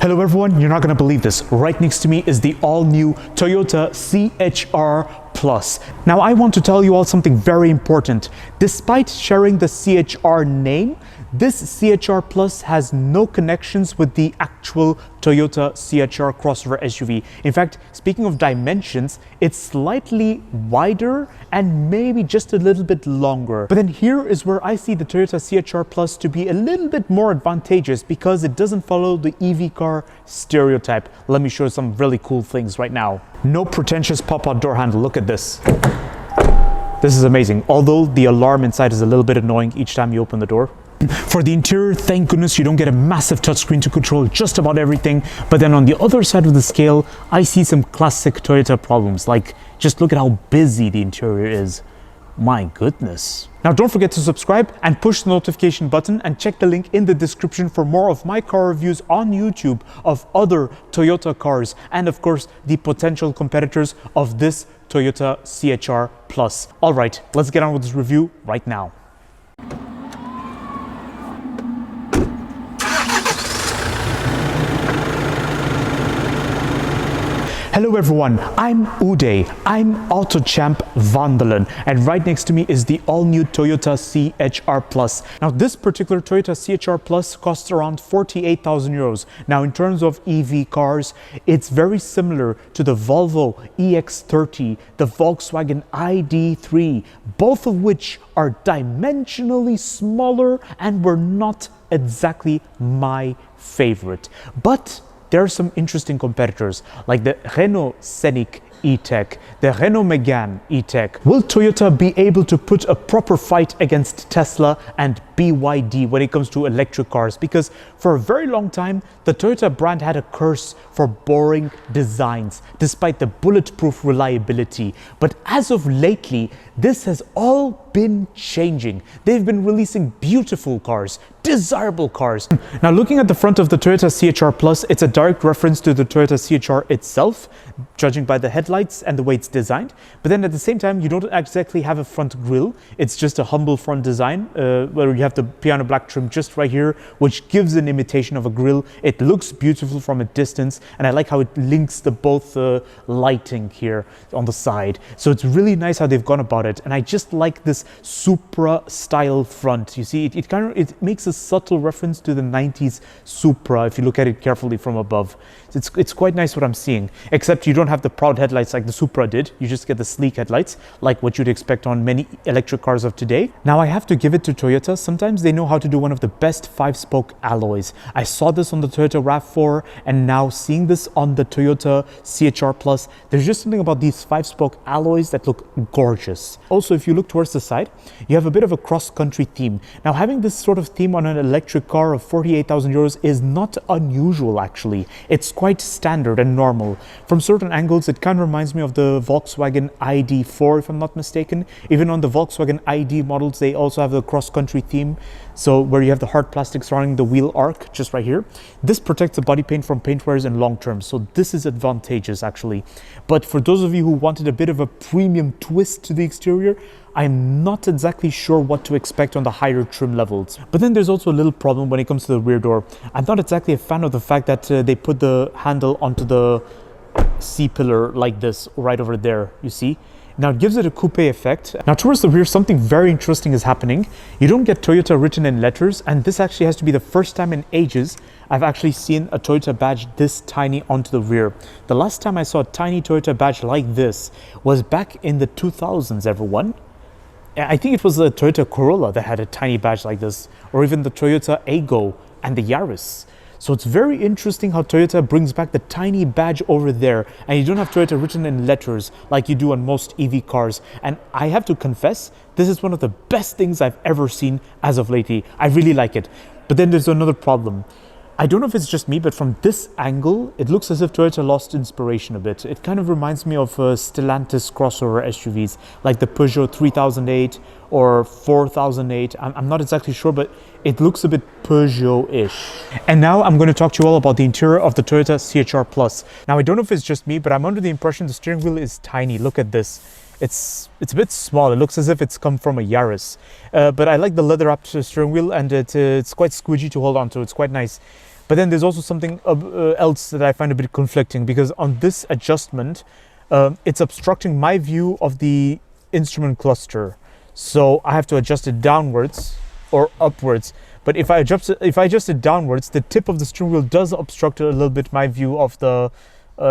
Hello everyone, you're not going to believe this. Right next to me is the all-new Toyota CHR Plus. Now I want to tell you all something very important. Despite sharing the CHR name, this CHR Plus has no connections with the actual Toyota CHR crossover SUV. In fact, speaking of dimensions, it's slightly wider and maybe just a little bit longer. But then here is where I see the Toyota CHR Plus to be a little bit more advantageous because it doesn't follow the EV car stereotype. Let me show you some really cool things right now. No pretentious pop-out door handle. Look at this. This is amazing. Although the alarm inside is a little bit annoying each time you open the door. For the interior, thank goodness you don't get a massive touchscreen to control just about everything. But then on the other side of the scale, I see some classic Toyota problems. Like, just look at how busy the interior is. My goodness. Now don't forget to subscribe and push the notification button and check the link in the description for more of my car reviews on YouTube of other Toyota cars and of course the potential competitors of this Toyota CHR Plus. All right, let's get on with this review right now. Hello everyone, I'm Uday, I'm AutoChamp Wandelen, and right next to me is the all-new Toyota CHR Plus. Now this particular Toyota CHR Plus costs around 48,000 euros. Now in terms of EV cars, it's very similar to the Volvo EX30, the Volkswagen ID.3, both of which are dimensionally smaller and were not exactly my favorite. But there are some interesting competitors like the Renault Scenic E-Tech, the Renault Megane E-Tech. Will Toyota be able to put a proper fight against Tesla and BYD when it comes to electric cars? Because for a very long time, the Toyota brand had a curse for boring designs, despite the bulletproof reliability. But as of lately, this has all been changing. They've been releasing beautiful cars, desirable cars. Now looking at the front of the Toyota CHR Plus, it's a direct reference to the Toyota CHR itself, judging by the headlights and the way it's designed. But then at the same time, you don't exactly have a front grille. It's just a humble front design where you have the piano black trim just right here, which gives an imitation of a grille. It looks beautiful from a distance, and I like how it links the both lighting here on the side. So it's really nice how they've gone about it, and I just like this Supra style front. You see, it makes a subtle reference to the 90s Supra if you look at it carefully from above. It's quite nice what I'm seeing, except you don't have the proud headlights like the Supra did. You just get the sleek headlights like what you'd expect on many electric cars of today. Now I have to give it to Toyota. Sometimes they know how to do one of the best 5-spoke alloys. I saw this on the Toyota RAV4, and now seeing this on the Toyota CHR Plus, there's just something about these 5-spoke alloys that look gorgeous. Also, if you look towards the side, you have a bit of a cross-country theme. Now having this sort of theme on an electric car of 48,000 euros is not unusual actually. It's quite standard and normal. From certain angles, it kind of reminds me of the Volkswagen ID.4 if I'm not mistaken. Even on the Volkswagen ID models, they also have the cross-country theme. So where you have the hard plastic surrounding the wheel arc just right here. This protects the body paint from paint wears in long term. So this is advantageous actually. But for those of you who wanted a bit of a premium twist to the exterior, I'm not exactly sure what to expect on the higher trim levels. But then there's also a little problem when it comes to the rear door. I'm not exactly a fan of the fact that they put the handle onto the C-pillar like this right over there, you see. Now it gives it a coupe effect. Now towards the rear, something very interesting is happening. You don't get Toyota written in letters, and this actually has to be the first time in ages I've actually seen a Toyota badge this tiny onto the rear. The last time I saw a tiny Toyota badge like this was back in the 2000s, everyone. I think it was the Toyota Corolla that had a tiny badge like this, or even the Toyota Aygo and the Yaris. So it's very interesting how Toyota brings back the tiny badge over there, and you don't have Toyota written in letters like you do on most EV cars. And I have to confess, this is one of the best things I've ever seen as of lately. I really like it. But then there's another problem. I don't know if it's just me, but from this angle, it looks as if Toyota lost inspiration a bit. It kind of reminds me of Stellantis crossover SUVs, like the Peugeot 3008 or 4008. I'm not exactly sure, but it looks a bit Peugeot-ish. And now I'm going to talk to you all about the interior of the Toyota CHR Plus. Now, I don't know if it's just me, but I'm under the impression the steering wheel is tiny. Look at this. It's a bit small. It looks as if it's come from a Yaris. But I like the leather-wrapped steering wheel, and it's quite squidgy to hold on to. It's quite nice. But then there's also something else that I find a bit conflicting, because on this adjustment, it's obstructing my view of the instrument cluster. So I have to adjust it downwards or upwards. But if I adjust it downwards, the tip of the steering wheel does obstruct a little bit my view of the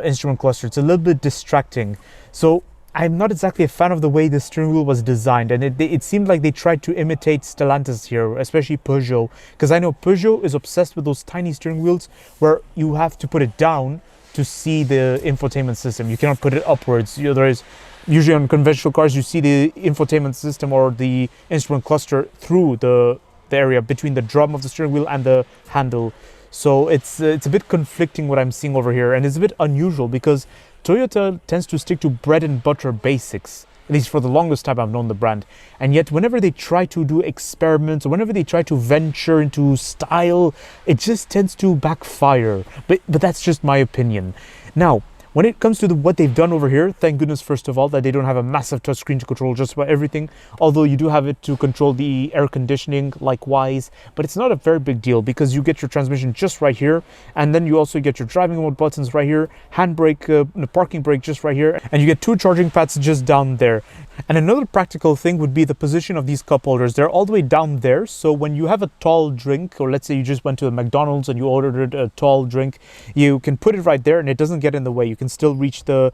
instrument cluster. It's a little bit distracting. So I'm not exactly a fan of the way the steering wheel was designed, and it seemed like they tried to imitate Stellantis here, especially Peugeot, because I know Peugeot is obsessed with those tiny steering wheels where you have to put it down to see the infotainment system. You cannot put it upwards. There is usually on conventional cars, you see the infotainment system or the instrument cluster through the area between the drum of the steering wheel and the handle. So it's a bit conflicting what I'm seeing over here, and it's a bit unusual because Toyota tends to stick to bread and butter basics, at least for the longest time I've known the brand. And yet whenever they try to do experiments, or whenever they try to venture into style, it just tends to backfire. But that's just my opinion. Now, when it comes to what they've done over here, thank goodness, first of all, that they don't have a massive touchscreen to control just about everything, although you do have it to control the air conditioning likewise, but it's not a very big deal because you get your transmission just right here, and then you also get your driving mode buttons right here, handbrake, parking brake just right here, and you get 2 charging pads just down there. And another practical thing would be the position of these cup holders. They're all the way down there, so when you have a tall drink, or let's say you just went to a McDonald's and you ordered a tall drink, you can put it right there and it doesn't get in the way. You can still reach the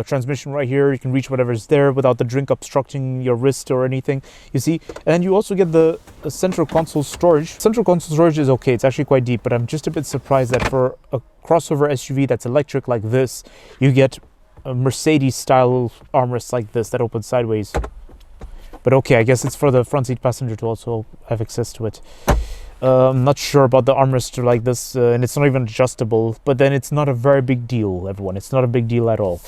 transmission right here. You can reach whatever's there without the drink obstructing your wrist or anything, you see. And you also get the central console storage. Central console storage is okay, it's actually quite deep, but I'm just a bit surprised that for a crossover SUV that's electric like this, you get a Mercedes style armrest like this that opens sideways. But okay, I guess it's for the front seat passenger to also have access to it. I'm not sure about the armrest like this, and it's not even adjustable, but then it's not a very big deal, everyone. It's not a big deal at all.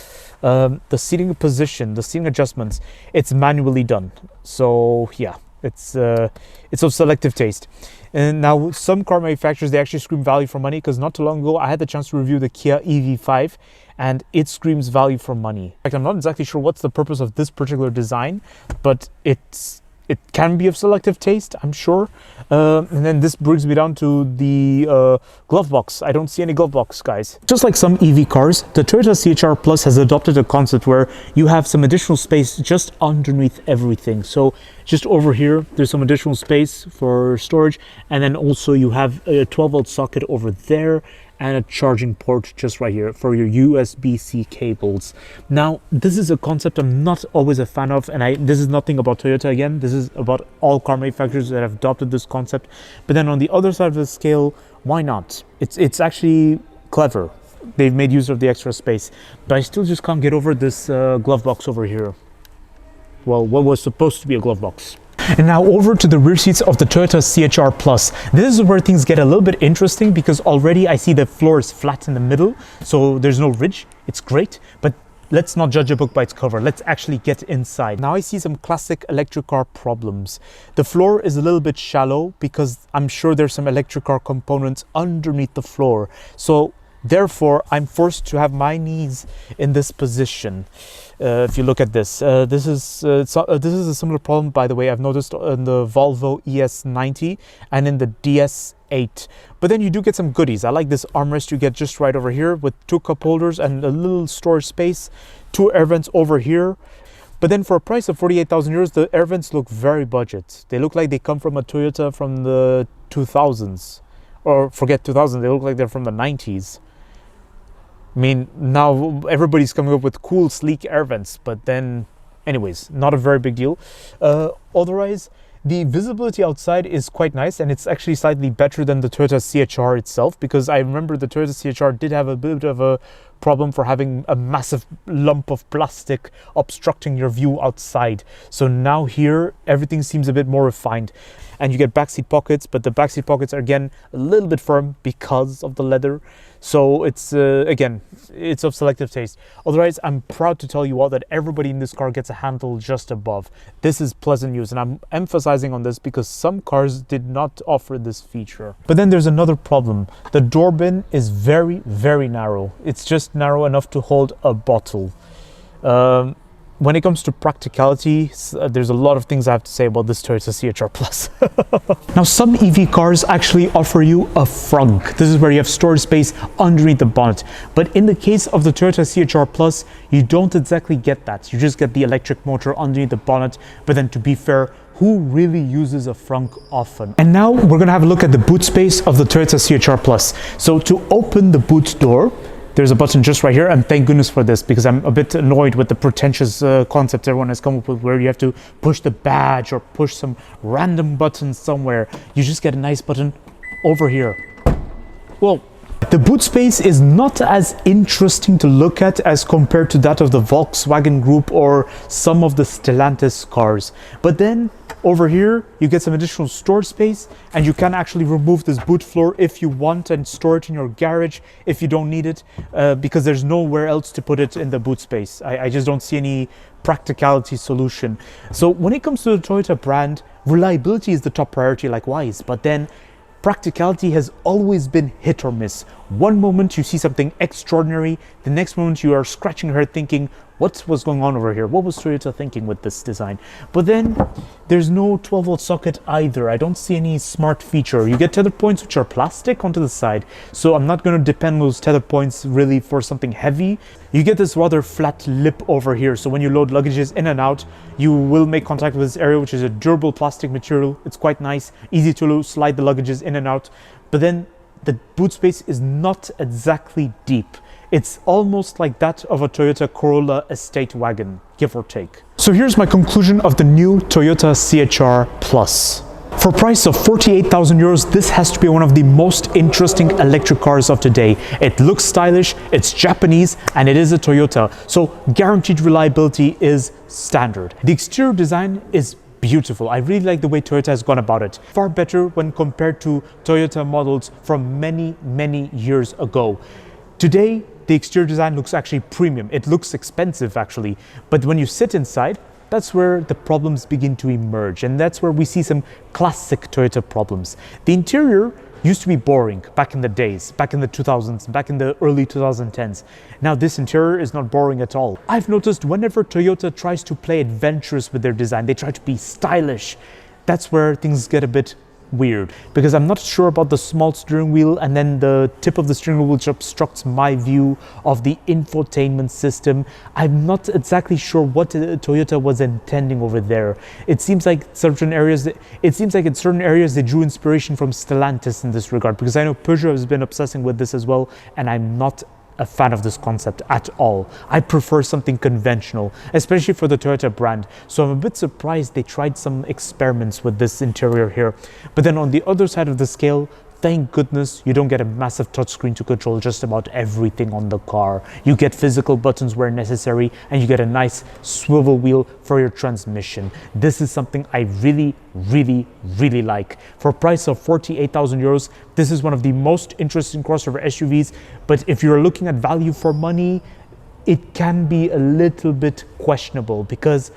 The seating position, the seating adjustments, it's manually done. So yeah, it's of selective taste. And now some car manufacturers, they actually scream value for money, because not too long ago I had the chance to review the Kia EV5 and it screams value for money. In fact, I'm not exactly sure what's the purpose of this particular design, but it can be of selective taste, I'm sure. And then this brings me down to the glove box. I don't see any glove box, guys. Just like some EV cars, the Toyota CHR Plus has adopted a concept where you have some additional space just underneath everything. So just over here, there's some additional space for storage. And then also you have a 12-volt socket over there, and a charging port just right here for your USB-C cables. Now, this is a concept I'm not always a fan of, and this is nothing about Toyota again. This is about all car manufacturers that have adopted this concept. But then on the other side of the scale, why not? It's actually clever. They've made use of the extra space, but I still just can't get over this glove box over here. Well, what was supposed to be a glove box. And now over to the rear seats of the Toyota CHR Plus. This is where things get a little bit interesting, because already I see the floor is flat in the middle, so there's no ridge. It's great, but let's not judge a book by its cover. Let's actually get inside. Now I see some classic electric car problems. The floor is a little bit shallow because I'm sure there's some electric car components underneath the floor. So therefore, I'm forced to have my knees in this position. If you look at this, this is a similar problem, by the way, I've noticed in the Volvo ES90 and in the DS8. But then you do get some goodies. I like this armrest you get just right over here with 2 cup holders and a little storage space, 2 air vents over here. But then for a price of 48,000 euros, the air vents look very budget. They look like they come from a Toyota from the 2000s. Or forget 2000, they look like they're from the 90s. I mean, now everybody's coming up with cool, sleek air vents, but then, anyways, not a very big deal. Otherwise, the visibility outside is quite nice, and it's actually slightly better than the Toyota CHR itself, because I remember the Toyota CHR did have a bit of a problem for having a massive lump of plastic obstructing your view outside. So now here, everything seems a bit more refined. And you get backseat pockets, but the backseat pockets are again a little bit firm because of the leather. So it's again, it's of selective taste. Otherwise, I'm proud to tell you all that everybody in this car gets a handle just above. This is pleasant news, and I'm emphasizing on this because some cars did not offer this feature. But then there's another problem. The door bin is very, very narrow. It's just narrow enough to hold a bottle. when it comes to practicality, there's a lot of things I have to say about this Toyota CHR Plus. Now, some EV cars actually offer you a frunk. This is where you have storage space underneath the bonnet. But in the case of the Toyota CHR Plus, you don't exactly get that. You just get the electric motor underneath the bonnet. But then, to be fair, who really uses a frunk often? And now we're gonna have a look at the boot space of the Toyota CHR Plus. So to open the boot door, there's a button just right here, and thank goodness for this, because I'm a bit annoyed with the pretentious concept everyone has come up with, where you have to push the badge or push some random button somewhere. You just get a nice button over here. Well, the boot space is not as interesting to look at as compared to that of the Volkswagen Group or some of the Stellantis cars. But then over here, you get some additional storage space, and you can actually remove this boot floor if you want and store it in your garage if you don't need it, because there's nowhere else to put it in the boot space. I just don't see any practicality solution. So when it comes to the Toyota brand, reliability is the top priority likewise, but then practicality has always been hit or miss. One moment you see something extraordinary, the next moment you are scratching your head thinking, what was going on over here? What was Toyota thinking with this design? But then there's no 12-volt socket either. I don't see any smart feature. You get tether points which are plastic onto the side, so I'm not going to depend on those tether points really for something heavy. You get this rather flat lip over here, so when you load luggages in and out, you will make contact with this area, which is a durable plastic material. It's quite nice, easy to slide the luggages in and out. But then the boot space is not exactly deep. It's almost like that of a Toyota Corolla estate wagon, give or take. So here's my conclusion of the new Toyota CHR Plus. For a price of 48,000 euros, this has to be one of the most interesting electric cars of today. It looks stylish, it's Japanese, and it is a Toyota. So guaranteed reliability is standard. The exterior design is beautiful. I really like the way Toyota has gone about it. Far better when compared to Toyota models from many years ago. Today, the exterior design looks actually premium. It looks expensive actually, but when you sit inside, that's where the problems begin to emerge, and that's where we see some classic Toyota problems. The interior used to be boring back in the days, back in the 2000s, back in the early 2010s. Now this interior is not boring at all. I've noticed whenever Toyota tries to play adventurous with their design, they try to be stylish. That's where things get a bit weird, because I'm not sure about the small steering wheel and then the tip of the steering wheel which obstructs my view of the infotainment system. I'm not exactly sure what Toyota was intending over there. It seems like in certain areas they drew inspiration from Stellantis in this regard, because I know Peugeot has been obsessing with this as well, and I'm not a fan of this concept at all. I prefer something conventional, especially for the Toyota brand. So I'm a bit surprised they tried some experiments with this interior here. But then on the other side of the scale, thank goodness you don't get a massive touchscreen to control just about everything on the car. You get physical buttons where necessary, and you get a nice swivel wheel for your transmission. This is something I really like. For a price of 48,000 euros, this is one of the most interesting crossover SUVs, but if you're looking at value for money, it can be a little bit questionable, because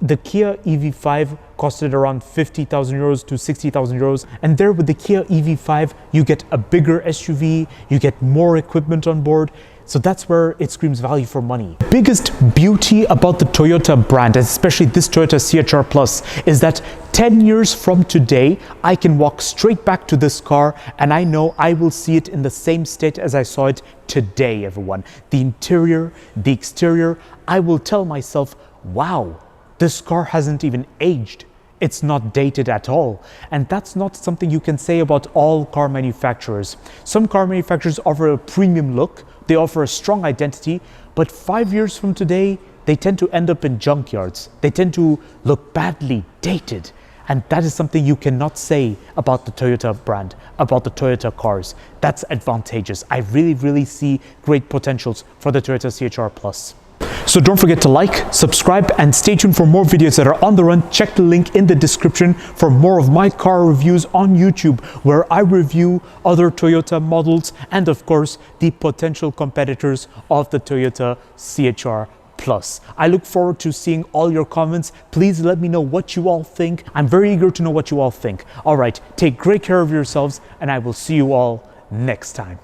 the Kia EV5 costed around 50,000 euros to 60,000 euros. And there with the Kia EV5, you get a bigger SUV, you get more equipment on board. So that's where it screams value for money. The biggest beauty about the Toyota brand, especially this Toyota CHR Plus, is that 10 years from today, I can walk straight back to this car and I know I will see it in the same state as I saw it today, everyone. The interior, the exterior, I will tell myself, wow, this car hasn't even aged. It's not dated at all. And that's not something you can say about all car manufacturers. Some car manufacturers offer a premium look, they offer a strong identity, but 5 years from today, they tend to end up in junkyards. They tend to look badly dated. And that is something you cannot say about the Toyota brand, about the Toyota cars. That's advantageous. I really see great potentials for the Toyota CHR Plus. So don't forget to like, subscribe, and stay tuned for more videos that are on the run. Check the link in the description for more of my car reviews on YouTube, where I review other Toyota models and of course the potential competitors of the Toyota CHR Plus. I look forward to seeing all your comments. Please let me know what you all think. I'm very eager to know what you all think. All right, take great care of yourselves, and I will see you all next time.